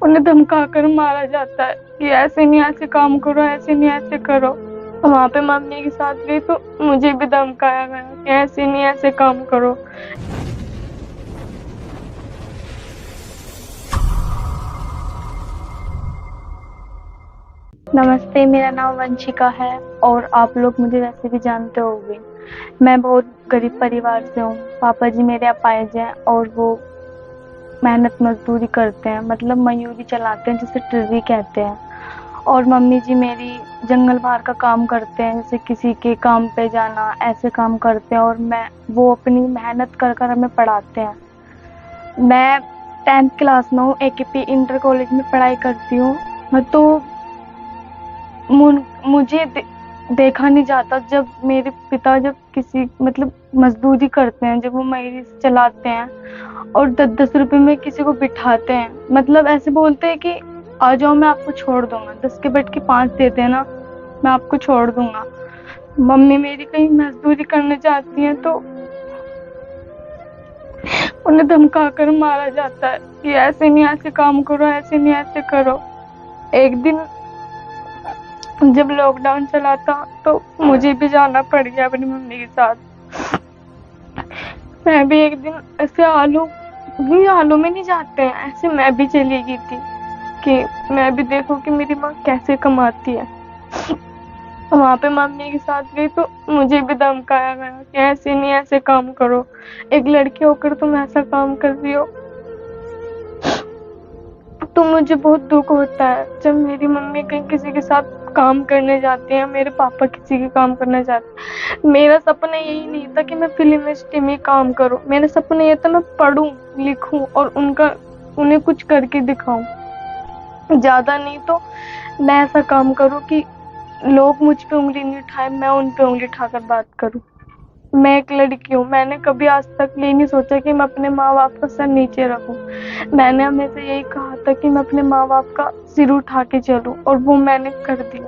उन्हें धमका कर मारा जाता है कि ऐसे नहीं, ऐसे काम करो, ऐसे नहीं, ऐसे करो। वहाँ पे मम्मी के साथ गई तो मुझे भी धमकाया गया कि ऐसे नहीं, ऐसे काम करो। नमस्ते, मेरा नाम वंशिका है और आप लोग मुझे वैसे भी जानते होंगे। मैं बहुत गरीब परिवार से हूँ। पापा जी मेरे अपाहिज हैं और वो मेहनत मजदूरी करते हैं, मतलब मयूरी चलाते हैं, जिसे टिर्री कहते हैं। और मम्मी जी मेरी जंगल बाहर का काम करते हैं, जैसे किसी के काम पे जाना, ऐसे काम करते हैं। और वो अपनी मेहनत कर कर हमें पढ़ाते हैं। मैं 10th क्लास में हूँ, AKP इंटर कॉलेज में पढ़ाई करती हूँ। तो मुझे देखा नहीं जाता जब मेरे पिता जब किसी मतलब मजदूरी करते हैं, जब वो मयूरी चलाते हैं और 10-10 रुपए में किसी को बिठाते हैं। मतलब ऐसे बोलते हैं कि आ जाओ, मैं आपको छोड़ दूंगा, 10 के बैठ के 5 देते हैं ना, मैं आपको छोड़ दूंगा। मम्मी मेरी कहीं मजदूरी करने जाती है तो उन्हें धमका कर मारा जाता है कि ऐसे नहीं, ऐसे काम करो, ऐसे नहीं, ऐसे करो। एक दिन जब लॉकडाउन चला था तो मुझे भी जाना पड़ गया अपनी मम्मी के साथ। मैं भी एक दिन ऐसे आलू में नहीं जाते हैं, ऐसे मैं भी चली गई थी कि मैं भी देखूं कि मेरी माँ कैसे कमाती है। वहां पे मम्मी के साथ गई तो मुझे भी धमकाया गया कि ऐसे नहीं, ऐसे काम करो, एक लड़की होकर तुम ऐसा काम कर रही हो। तो मुझे बहुत दुख होता है जब मेरी मम्मी कहीं किसी के साथ काम करने जाती है, मेरे पापा किसी के काम करने जाते हैं। मेरा सपना यही नहीं था कि मैं फिल्म इंडस्ट्री में काम करूं। मेरा सपना ये था मैं पढूं, लिखूं और उन्हें कुछ करके दिखाऊं। ज्यादा नहीं तो मैं ऐसा काम करूं कि लोग मुझ पे उंगली नहीं उठाए, मैं उन पे उंगली उठाकर बात करूं। मैं एक लड़की हूँ, मैंने कभी आज तक ये नहीं सोचा कि मैं अपने माँ बाप का सर नीचे रखूं। मैंने हमेशा यही कहा था कि मैं अपने माँ बाप का सिर उठा के चलूं, और वो मैंने कर दिया।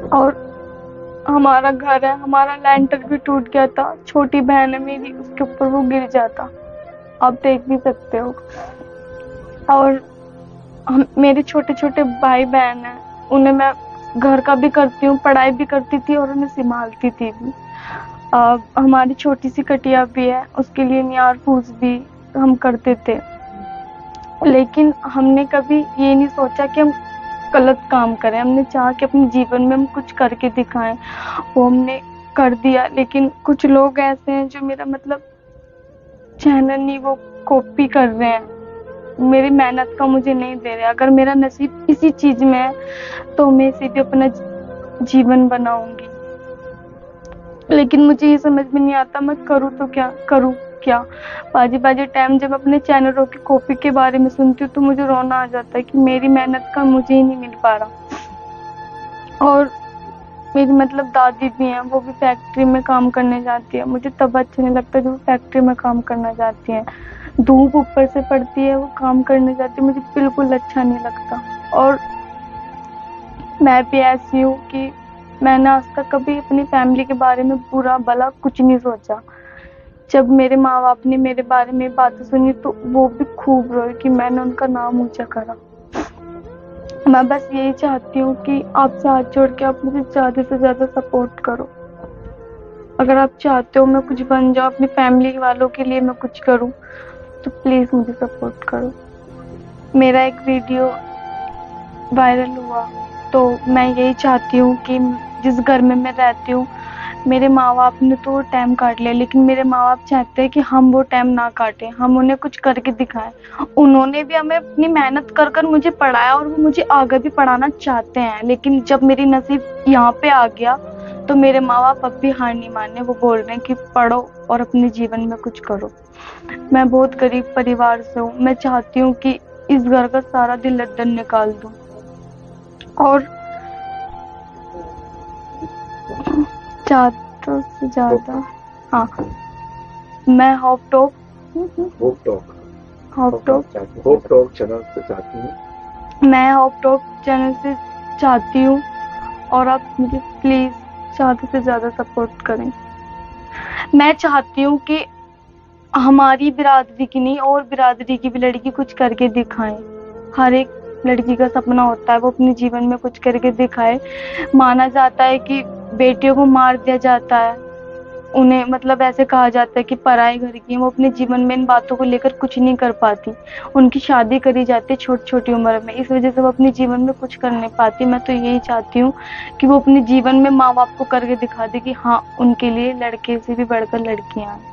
और हमारा घर है, हमारा लेंटर भी टूट गया था। छोटी बहन है मेरी, उसके ऊपर वो गिर जाता, आप देख भी सकते हो। और मेरे छोटे छोटे भाई बहन हैं, उन्हें मैं घर का भी करती हूँ, पढ़ाई भी करती थी और उन्हें संभालती थी भी। हमारी छोटी सी कटिया भी है, उसके लिए नियार फूस भी हम करते थे। लेकिन हमने कभी ये नहीं सोचा कि हम गलत काम करें। हमने चाहा कि अपने जीवन में हम कुछ करके दिखाएं, वो हमने कर दिया। लेकिन कुछ लोग ऐसे हैं जो मेरा मतलब चैनल नहीं, वो कॉपी कर रहे हैं, मेरी मेहनत का मुझे नहीं दे रहे। अगर मेरा नसीब इसी चीज में है तो मैं इसे भी अपना जीवन बनाऊंगी। लेकिन मुझे ये समझ में नहीं आता मैं करूँ तो क्या करूँ क्या। बाजी बाजी टाइम जब अपने चैनलों की कॉपी के बारे में सुनती हूँ तो मुझे रोना आ जाता है कि मेरी मेहनत का मुझे ही नहीं मिल पा रहा। और मेरी मतलब दादी भी हैं, वो भी फैक्ट्री में काम करने जाती है। मुझे तब अच्छा नहीं लगता जब वो फैक्ट्री में काम करना जाती है, धूप ऊपर से पड़ती है, वो काम करने जाती है, मुझे बिल्कुल अच्छा नहीं लगता। और मैं भी ऐसी हूँ कि मैंने आज तक कभी अपनी फैमिली के बारे में बुरा भला कुछ नहीं सोचा। जब मेरे माँ बाप ने मेरे बारे में बातें सुनी तो वो भी खूब रोए कि मैंने उनका नाम ऊंचा करा। मैं बस यही चाहती हूँ कि आपसे हाथ जोड़ के आप मुझे ज्यादा से ज्यादा सपोर्ट करो। अगर आप चाहते हो मैं कुछ बन जाऊँ, अपनी फैमिली वालों के लिए मैं कुछ करूँ, तो प्लीज मुझे सपोर्ट करो। मेरा एक वीडियो वायरल हुआ तो मैं यही चाहती हूँ कि जिस घर में मैं रहती हूँ, मेरे माँ बाप ने तो टाइम काट लिया, लेकिन मेरे माँ बाप चाहते हैं कि हम वो टाइम ना काटें, हम उन्हें कुछ करके दिखाएं। उन्होंने भी हमें अपनी मेहनत कर कर मुझे पढ़ाया और वो मुझे आगे भी पढ़ाना चाहते हैं। लेकिन जब मेरी नसीब यहाँ पे आ गया तो मेरे माँ बाप अब भी हार नहीं माने, वो बोल रहे हैं कि पढ़ो और अपने जीवन में कुछ करो। मैं बहुत गरीब परिवार से हूँ, मैं चाहती हूँ कि इस घर का सारा दिल लड्डन निकाल दूं। और ज्यादा से ज्यादा, हाँ, मैं hope talk hope talk hope talk hope talk channel से चाहती हूँ मैं होप टॉक चैनल से चाहती हूँ और आप मुझे प्लीज ज्यादा से ज्यादा सपोर्ट करें। मैं चाहती हूँ कि हमारी बिरादरी की नहीं और बिरादरी की भी लड़की कुछ करके दिखाएं। हर एक लड़की का सपना होता है वो अपने जीवन में कुछ करके दिखाए। माना जाता है कि बेटियों को मार दिया जाता है, उन्हें मतलब ऐसे कहा जाता है कि पराए घर की हैं, वो अपने जीवन में इन बातों को लेकर कुछ नहीं कर पाती। उनकी शादी करी जाती है छोटी छोटी उम्र में, इस वजह से वो अपने जीवन में कुछ कर नहीं पाती। मैं तो यही चाहती हूँ कि वो अपने जीवन में माँ बाप को करके दिखा दे कि हाँ, उनके लिए लड़के से भी बढ़कर लड़कियां हैं।